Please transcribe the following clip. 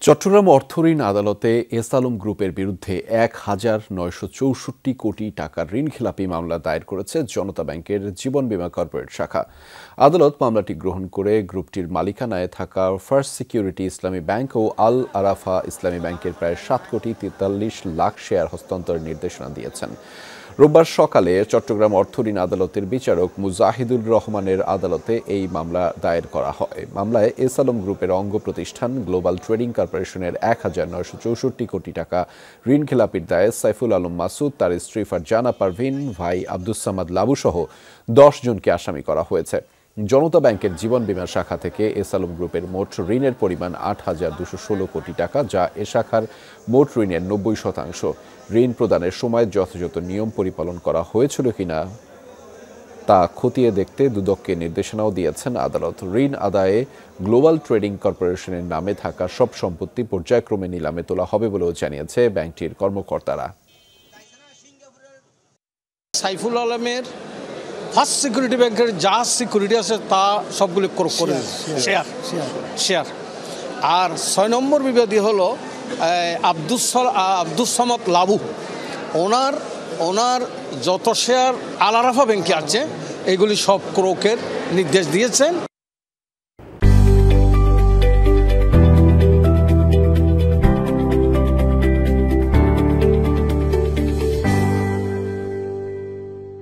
চট্টগ্রাম অর্থঋণ আদালতে এস আলম গ্রুপের বিরুদ্ধে ১,৯৬৪ কোটি টাকার ঋণখেলাপি মামলা দায়ের করেছে জনতা ব্যাংকের জীবন বীমা কর্পোরেট শাখা। আদালত মামলাটি গ্রহণ করে গ্রুপটির মালিকানায় থাকা ফার্স্ট সিকিউরিটি ইসলামী ব্যাংক ও আল আরাফা ইসলামী ব্যাংকের প্রায় ৭,৪৩,০০,০০০ শেয়ার হস্তান্তরের নির্দেশনা দিয়েছেন। রোববার সকালে চট্টগ্রাম অর্থঋণ আদালতের বিচারক মুজাহিদুর রহমানের আদালতে এই মামলা দায়ের করা হয়। মামলায় এস আলম গ্রুপের অঙ্গ প্রতিষ্ঠান গ্লোবাল ট্রেডিং কর্পোরেশনের ১,৯৬৪ কোটি টাকা ঋণখেলাপির দায়ে সাইফুল আলম মাসুদ, তার স্ত্রী ফারজানা পারভিন, ভাই আব্দুস সামাদ লাবুসহ ১০ জনকে আসামি করা হয়েছে। জনতা ব্যাংকের জীবন বীমা শাখা থেকে এস আলম গ্রুপের মোট ঋণের পরিমাণ ৮,২১৬ কোটি টাকা, যা এ শাখার মোট ঋণের ৯০%। ঋণ প্রদানের সময় যথাযথ নিয়ম পরিপালন করা হয়েছিল কিনা তা খতিয়ে দেখতে দুদককে নির্দেশনাও দিয়েছেন আদালত। ঋণ আদায়ে গ্লোবাল ট্রেডিং কর্পোরেশনের নামে থাকা সব সম্পত্তি পর্যায়ক্রমে নিলামে তোলা হবে বলেও জানিয়েছে ব্যাংকটির কর্মকর্তারা। সাইফুল আলমের ফার্স্ট সিকিউরিটি ব্যাংকের যা সিকিউরিটি আছে তা সবগুলো করে শেয়ার। আর ৬ নম্বর বিবাদী হলো আব্দুস সামাদ লাবু। ওনার যত শেয়ার আল আরাফা ব্যাংকে আছে এগুলি সব ক্রোকের নির্দেশ দিয়েছেন।